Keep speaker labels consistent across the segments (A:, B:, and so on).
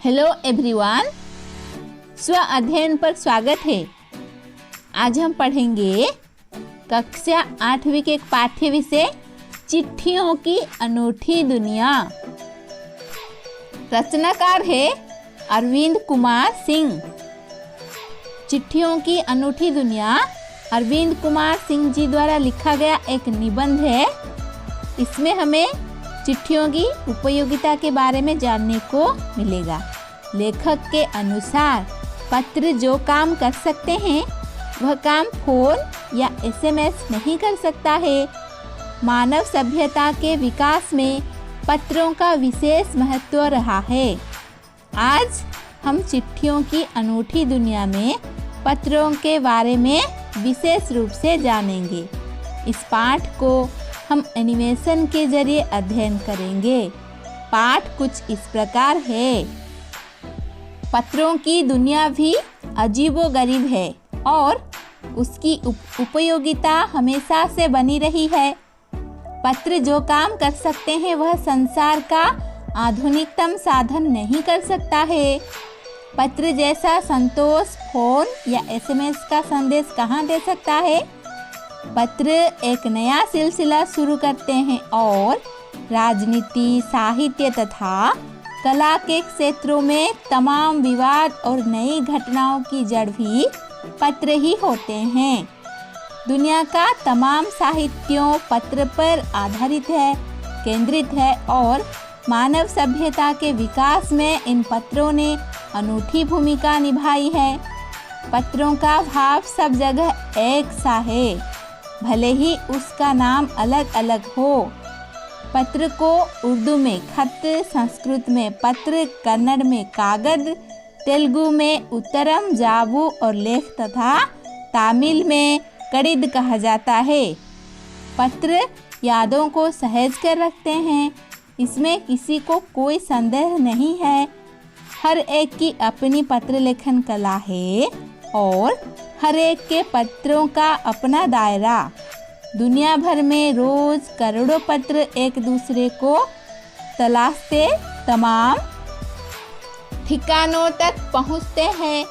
A: Hello everyone, स्व अध्ययन पर स्वागत है। आज हम पढ़ेंगे कक्षा 8वीं के एक पाठ्य विषय चिट्ठियों की अनूठी दुनिया। रचनाकार है अरविंद कुमार सिंह। चिट्ठियों की अनूठी दुनिया अरविंद कुमार सिंह जी द्वारा लिखा गया एक निबंध है। इसमें हमें चिट्ठियों की उपयोगिता के बारे में जानने को मिलेगा। लेखक के अनुसार पत्र जो काम कर सकते हैं वह काम फोन या एसएमएस नहीं कर सकता है। मानव सभ्यता के विकास में पत्रों का विशेष महत्व रहा है। आज हम चिट्ठियों की अनूठी दुनिया में पत्रों के बारे में विशेष रूप से जानेंगे। इस पाठ को हम एनिमेशन के जरिए अध्ययन करेंगे। पाठ कुछ इस प्रकार है। पत्रों की दुनिया भी अजीबोगरीब है और उसकी उपयोगिता हमेशा से बनी रही है। पत्र जो काम कर सकते हैं वह संसार का आधुनिकतम साधन नहीं कर सकता है। पत्र जैसा संतोष फोन या एसएमएस का संदेश कहाँ दे सकता है। पत्र एक नया सिलसिला शुरू करते हैं और राजनीति, साहित्य तथा कला के क्षेत्रों में तमाम विवाद और नई घटनाओं की जड़ भी पत्र ही होते हैं। दुनिया का तमाम साहित्यों पत्र पर आधारित है, केंद्रित है और मानव सभ्यता के विकास में इन पत्रों ने अनूठी भूमिका निभाई है। पत्रों का भाव सब जगह एक सा है, भले ही उसका नाम अलग अलग हो। पत्र को उर्दू में खत, संस्कृत में पत्र, कन्नड़ में कागज, तेलुगु में उत्तरम, जाबू और लेख तथा तमिल में कड़िद कहा जाता है। पत्र यादों को सहेज कर रखते हैं, इसमें किसी को कोई संदेह नहीं है। हर एक की अपनी पत्र लेखन कला है और हर एक के पत्रों का अपना दायरा। दुनिया भर में रोज करोड़ों पत्र एक दूसरे को तलाशते तमाम ठिकानों तक पहुंचते हैं।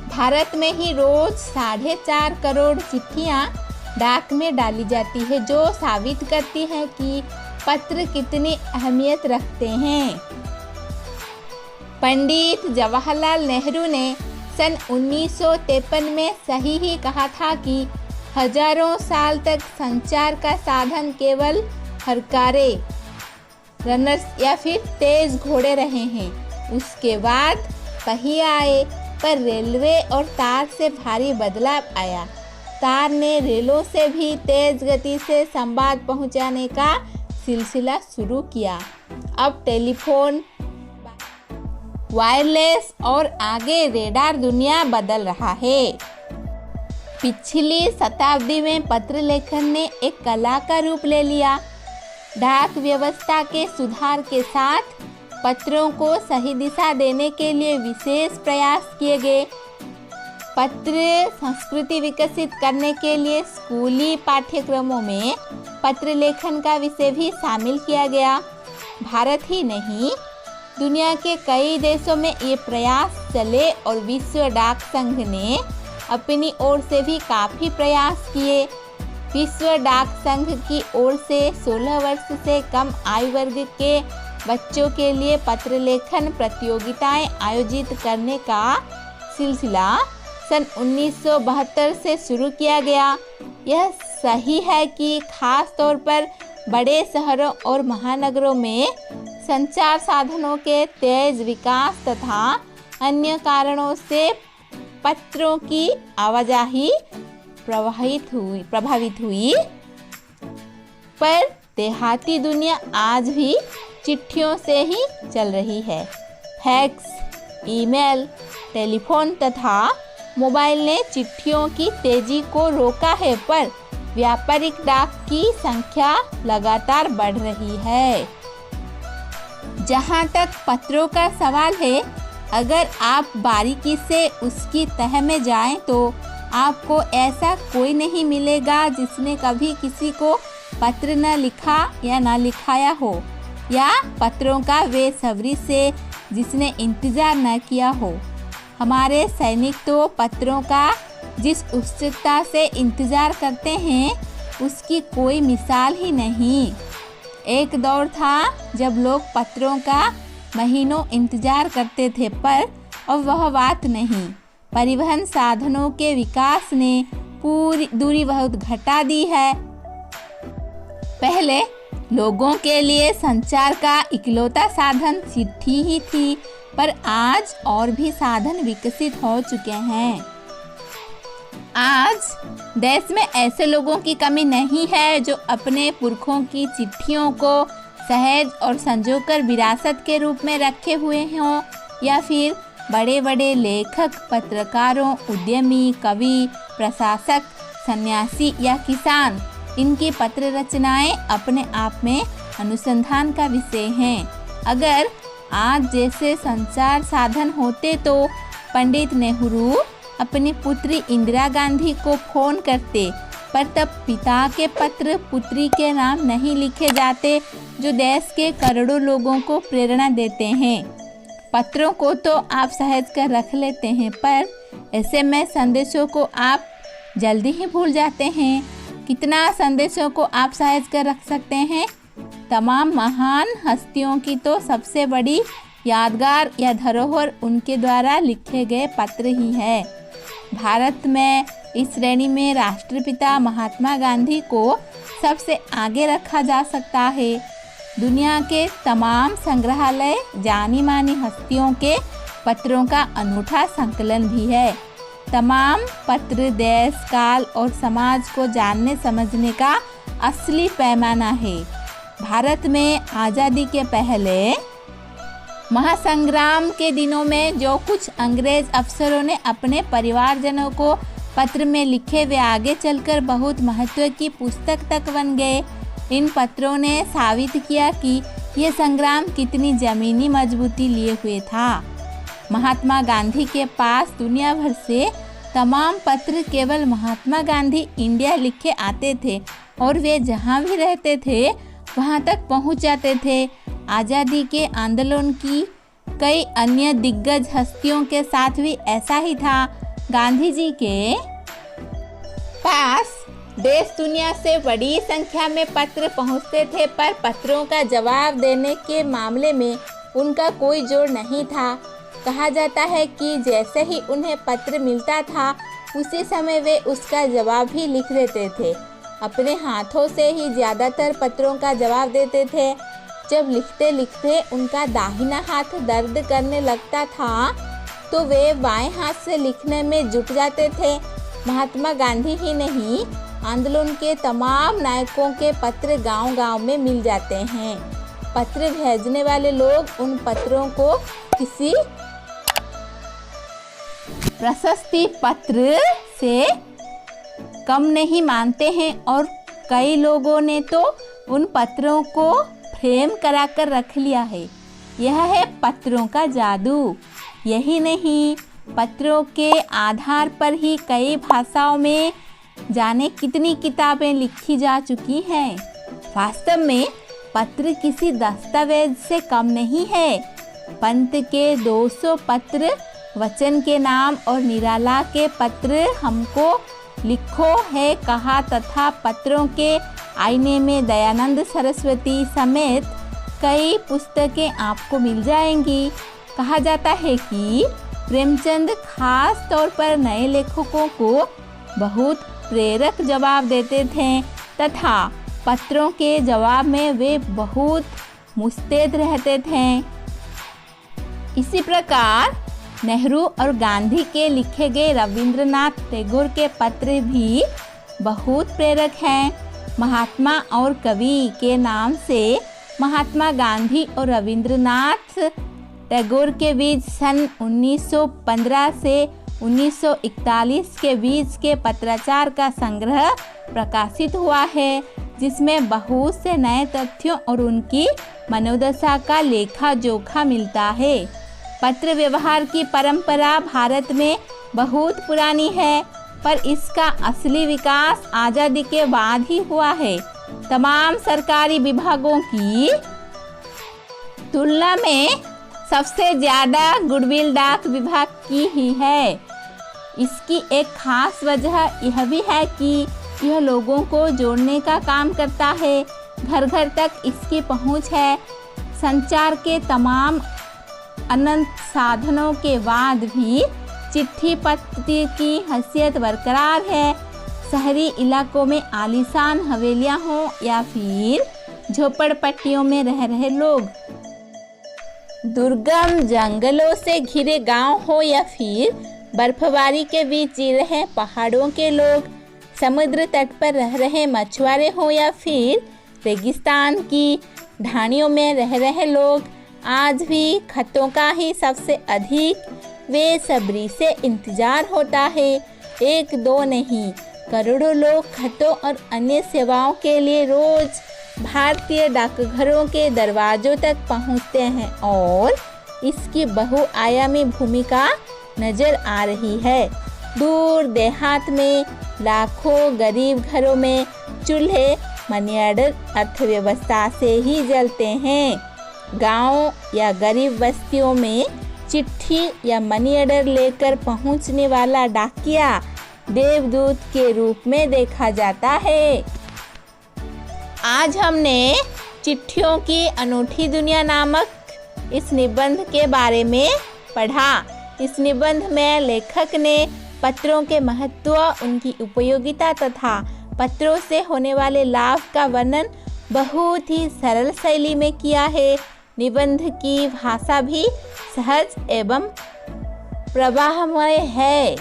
A: भारत में ही रोज 4.5 करोड़ चिट्ठियां डाक में डाली जाती है, जो साबित करती है कि पत्र कितनी अहमियत रखते हैं। पंडित जवाहरलाल नेहरू ने सन 1953 में सही ही कहा था कि हजारों साल तक संचार का साधन केवल हरकारे, रनर्स या फिर तेज घोड़े रहे हैं। उसके बाद पहिए आए, पर रेलवे और तार से भारी बदलाव आया। तार ने रेलों से भी तेज गति से संवाद पहुंचाने का सिलसिला शुरू किया। अब टेलीफोन, वायरलेस और आगे रेडार दुनिया बदल रहा है। पिछली शताब्दी में पत्र लेखन ने एक कला का रूप ले लिया। डाक व्यवस्था के सुधार के साथ पत्रों को सही दिशा देने के लिए विशेष प्रयास किए गए। पत्र संस्कृति विकसित करने के लिए स्कूली पाठ्यक्रमों में पत्र लेखन का विषय भी शामिल किया गया। भारत ही नहीं, दुनिया के कई देशों में ये प्रयास चले और विश्व डाक संघ ने अपनी ओर से भी काफ़ी प्रयास किए। विश्व डाक संघ की ओर से 16 वर्ष से कम आयु वर्ग के बच्चों के लिए पत्र लेखन प्रतियोगिताएं आयोजित करने का सिलसिला सन 1972 से शुरू किया गया। यह सही है कि खास तौर पर बड़े शहरों और महानगरों में संचार साधनों के तेज विकास तथा अन्य कारणों से पत्रों की आवाजाही प्रभावित हुई, पर देहाती दुनिया आज भी चिट्ठियों से ही चल रही है। फैक्स, ईमेल, टेलीफोन तथा मोबाइल ने चिट्ठियों की तेजी को रोका है, पर व्यापारिक डाक की संख्या लगातार बढ़ रही है। जहाँ तक पत्रों का सवाल है, अगर आप बारीकी से उसकी तह में जाएं तो आपको ऐसा कोई नहीं मिलेगा जिसने कभी किसी को पत्र न लिखा या न लिखाया हो, या पत्रों का बेसब्री से जिसने इंतजार न किया हो। हमारे सैनिक तो पत्रों का जिस उत्सुकता से इंतजार करते हैं उसकी कोई मिसाल ही नहीं। एक दौर था जब लोग पत्रों का महीनों इंतजार करते थे, पर अब वह बात नहीं। परिवहन साधनों के विकास ने पूरी दूरी बहुत घटा दी है। पहले लोगों के लिए संचार का इकलौता साधन चिट्ठी ही थी, पर आज और भी साधन विकसित हो चुके हैं। आज देश में ऐसे लोगों की कमी नहीं है जो अपने पुरखों की चिट्ठियों को सहेज और संजोकर विरासत के रूप में रखे हुए हों, या फिर बड़े बड़े लेखक, पत्रकारों, उद्यमी, कवि, प्रशासक, सन्यासी या किसान, इनकी पत्र रचनाएं अपने आप में अनुसंधान का विषय हैं। अगर आज जैसे संचार साधन होते तो पंडित नेहरू अपनी पुत्री इंदिरा गांधी को फोन करते, पर तब पिता के पत्र पुत्री के नाम नहीं लिखे जाते जो देश के करोड़ों लोगों को प्रेरणा देते हैं। पत्रों को तो आप सहेज कर रख लेते हैं, पर एसएमएस संदेशों को आप जल्दी ही भूल जाते हैं। कितना संदेशों को आप सहेज कर रख सकते हैं? तमाम महान हस्तियों की तो सबसे बड़ी यादगार या धरोहर उनके द्वारा लिखे गए पत्र ही है। भारत में इस श्रेणी में राष्ट्रपिता महात्मा गांधी को सबसे आगे रखा जा सकता है। दुनिया के तमाम संग्रहालय जानी मानी हस्तियों के पत्रों का अनूठा संकलन भी है। तमाम पत्र देश, काल और समाज को जानने समझने का असली पैमाना है। भारत में आज़ादी के पहले महासंग्राम के दिनों में जो कुछ अंग्रेज अफसरों ने अपने परिवारजनों को पत्र में लिखे वे आगे चलकर बहुत महत्व की पुस्तक तक बन गए। इन पत्रों ने साबित किया कि यह संग्राम कितनी जमीनी मजबूती लिए हुए था। महात्मा गांधी के पास दुनिया भर से तमाम पत्र केवल महात्मा गांधी इंडिया लिखे आते थे और वे जहाँ भी रहते थे वहाँ तक पहुँच जाते थे। आज़ादी के आंदोलन की कई अन्य दिग्गज हस्तियों के साथ भी ऐसा ही था। गांधी जी के पास देश दुनिया से बड़ी संख्या में पत्र पहुंचते थे, पर पत्रों का जवाब देने के मामले में उनका कोई जोर नहीं था। कहा जाता है कि जैसे ही उन्हें पत्र मिलता था उसी समय वे उसका जवाब भी लिख देते थे। अपने हाथों से ही ज़्यादातर पत्रों का जवाब देते थे। जब लिखते लिखते उनका दाहिना हाथ दर्द करने लगता था तो वे बाएं हाथ से लिखने में जुट जाते थे। महात्मा गांधी ही नहीं, आंदोलन के तमाम नायकों के पत्र गांव-गांव में मिल जाते हैं। पत्र भेजने वाले लोग उन पत्रों को किसी प्रशस्ति पत्र से कम नहीं मानते हैं और कई लोगों ने तो उन पत्रों को फ्रेम कराकर रख लिया है। यह है पत्रों का जादू। यही नहीं, पत्रों के आधार पर ही कई भाषाओं में जाने कितनी किताबें लिखी जा चुकी हैं। वास्तव में पत्र किसी दस्तावेज से कम नहीं है। पंत के 200 पत्र, वचन के नाम और निराला के पत्र हमको लिखो है कहा तथा पत्रों के आईने में दयानंद सरस्वती समेत कई पुस्तकें आपको मिल जाएंगी। कहा जाता है कि प्रेमचंद खास तौर पर नए लेखकों को बहुत प्रेरक जवाब देते थे तथा पत्रों के जवाब में वे बहुत मुस्तैद रहते थे। इसी प्रकार नेहरू और गांधी के लिखे गए रविंद्रनाथ टैगोर के पत्र भी बहुत प्रेरक हैं। महात्मा और कवि के नाम से महात्मा गांधी और रविंद्रनाथ टैगोर के बीच सन 1915 से 1941 के बीच के पत्राचार का संग्रह प्रकाशित हुआ है, जिसमें बहुत से नए तथ्यों और उनकी मनोदशा का लेखा जोखा मिलता है। पत्र व्यवहार की परंपरा भारत में बहुत पुरानी है, पर इसका असली विकास आज़ादी के बाद ही हुआ है। तमाम सरकारी विभागों की तुलना में सबसे ज़्यादा गुडविल डाक विभाग की ही है। इसकी एक खास वजह यह भी है कि यह लोगों को जोड़ने का काम करता है। घर घर तक इसकी पहुंच है। संचार के तमाम अनंत साधनों के बाद भी चिट्ठी पत्र की हैसियत बरकरार है। शहरी इलाकों में आलीशान हवेलियां हों या फिर झोपड़पट्टियों में रह रहे लोग, दुर्गम जंगलों से घिरे गांव हो या फिर बर्फबारी के बीच जी रहे पहाड़ों के लोग, समुद्र तट पर रह रहे मछुआरे हो या फिर रेगिस्तान की ढाणियों में रह रहे लोग, आज भी खतों का ही सबसे अधिक बेसब्री से इंतजार होता है। एक दो नहीं, करोड़ों लोग खतों और अन्य सेवाओं के लिए रोज भारतीय डाकघरों के दरवाजों तक पहुंचते हैं और इसकी बहुआयामी भूमिका नजर आ रही है। दूर देहात में लाखों गरीब घरों में चूल्हे मनी ऑर्डर अर्थव्यवस्था से ही जलते हैं। गांव या गरीब बस्तियों में चिट्ठी या मनी ऑर्डर लेकर पहुंचने वाला डाकिया देवदूत के रूप में देखा जाता है। आज हमने चिट्ठियों की अनूठी दुनिया नामक इस निबंध के बारे में पढ़ा। इस निबंध में लेखक ने पत्रों के महत्व, उनकी उपयोगिता तथा पत्रों से होने वाले लाभ का वर्णन बहुत ही सरल शैली में किया है। निबंध की भाषा भी सहज एवं प्रवाहमय है।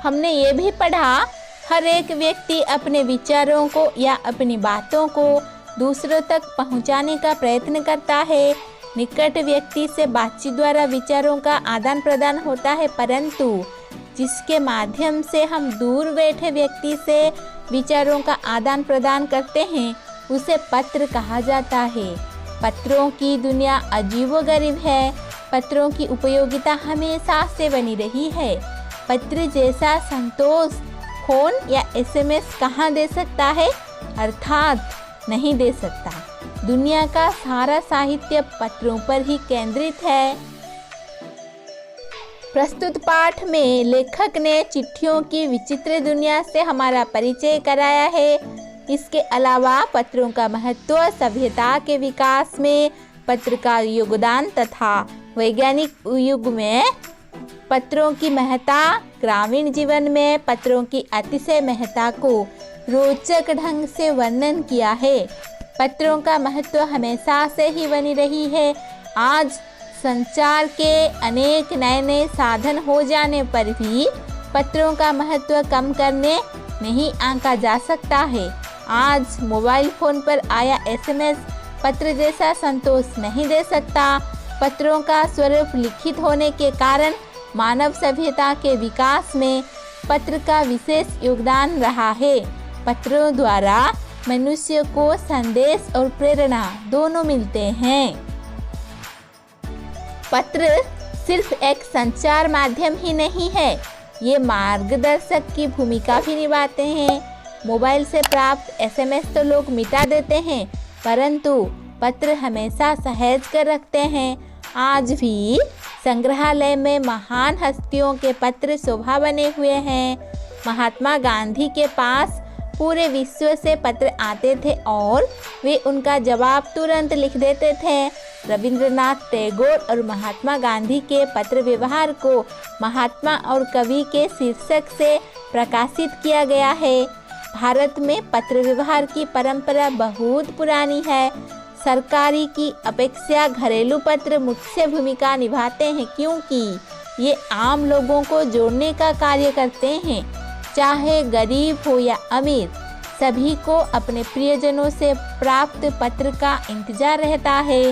A: हमने ये भी पढ़ा, हर एक व्यक्ति अपने विचारों को या अपनी बातों को दूसरों तक पहुंचाने का प्रयत्न करता है। निकट व्यक्ति से बातचीत द्वारा विचारों का आदान प्रदान होता है, परंतु जिसके माध्यम से हम दूर बैठे व्यक्ति से विचारों का आदान प्रदान करते हैं उसे पत्र कहा जाता है। पत्रों की दुनिया अजीबोगरीब है। पत्रों की उपयोगिता हमेशा से बनी रही है। पत्र जैसा संतोष फोन या एसएमएस कहाँ दे सकता है, अर्थात नहीं दे सकता। दुनिया का सारा साहित्य पत्रों पर ही केंद्रित है। प्रस्तुत पाठ में लेखक ने चिट्ठियों की विचित्र दुनिया से हमारा परिचय कराया है। इसके अलावा पत्रों का महत्व, सभ्यता के विकास में पत्र का योगदान तथा वैज्ञानिक युग में पत्रों की महत्ता, ग्रामीण जीवन में पत्रों की अतिशय महत्ता को रोचक ढंग से वर्णन किया है। पत्रों का महत्व हमेशा से ही बनी रही है। आज संचार के अनेक नए नए साधन हो जाने पर भी पत्रों का महत्व कम करने नहीं आंका जा सकता है। आज मोबाइल फोन पर आया एसएमएस पत्र जैसा संतोष नहीं दे सकता। पत्रों का स्वरूप लिखित होने के कारण मानव सभ्यता के विकास में पत्र का विशेष योगदान रहा है। पत्रों द्वारा मनुष्य को संदेश और प्रेरणा दोनों मिलते हैं। पत्र सिर्फ एक संचार माध्यम ही नहीं है, ये मार्गदर्शक की भूमिका भी निभाते हैं। मोबाइल से प्राप्त एसएमएस तो लोग मिटा देते हैं, परंतु पत्र हमेशा सहेज कर रखते हैं। आज भी संग्रहालय में महान हस्तियों के पत्र शोभा बने हुए हैं। महात्मा गांधी के पास पूरे विश्व से पत्र आते थे और वे उनका जवाब तुरंत लिख देते थे। रविंद्रनाथ टैगोर और महात्मा गांधी के पत्र व्यवहार को महात्मा और कवि के शीर्षक से प्रकाशित किया गया है। भारत में पत्र व्यवहार की परंपरा बहुत पुरानी है। सरकारी की अपेक्षा घरेलू पत्र मुख्य भूमिका निभाते हैं, क्योंकि ये आम लोगों को जोड़ने का कार्य करते हैं। चाहे गरीब हो या अमीर, सभी को अपने प्रियजनों से प्राप्त पत्र का इंतजार रहता है।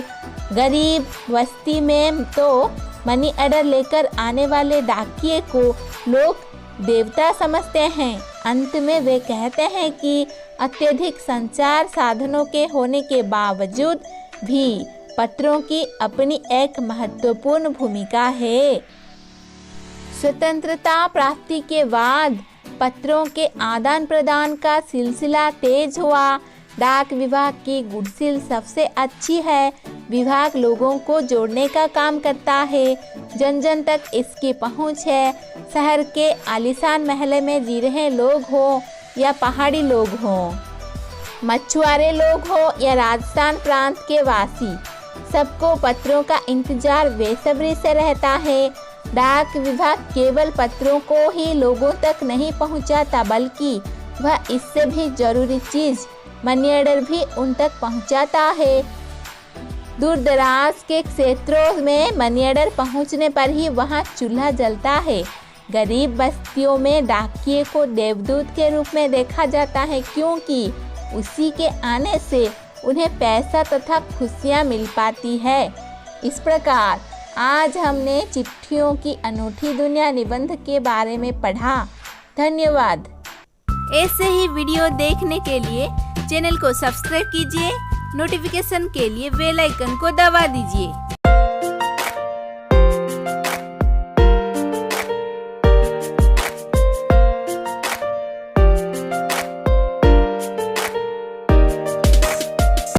A: गरीब बस्ती में तो मनी ऑर्डर लेकर आने वाले डाकिये को लोग देवता समझते हैं। अंत में वे कहते हैं कि अत्यधिक संचार साधनों के होने के बावजूद भी पत्रों की अपनी एक महत्वपूर्ण भूमिका है। स्वतंत्रता प्राप्ति के बाद पत्रों के आदान प्रदान का सिलसिला तेज हुआ। डाक विभाग की गुडसिल सबसे अच्छी है। विभाग लोगों को जोड़ने का काम करता है, जन जन तक इसकी पहुंच है। शहर के आलीशान महल में जी रहे लोग हो या पहाड़ी लोग हो, मछुआरे लोग हो या राजस्थान प्रांत के वासी, सबको पत्रों का इंतजार बेसब्री से रहता है। डाक विभाग केवल पत्रों को ही लोगों तक नहीं पहुंचाता, बल्कि वह इससे भी जरूरी चीज मनी ऑर्डर भी उन तक पहुंचाता है। दूर दराज के क्षेत्रों में मनी ऑर्डर पहुंचने पर ही वहां चूल्हा जलता है। गरीब बस्तियों में डाकिये को देवदूत के रूप में देखा जाता है, क्योंकि उसी के आने से उन्हें पैसा तथा खुशियां मिल पाती है। इस प्रकार आज हमने चिट्ठियों की अनूठी दुनिया निबंध के बारे में पढ़ा। धन्यवाद। ऐसे ही वीडियो देखने के लिए चैनल को सब्सक्राइब कीजिए, नोटिफिकेशन के लिए बेल आइकन को दबा दीजिए।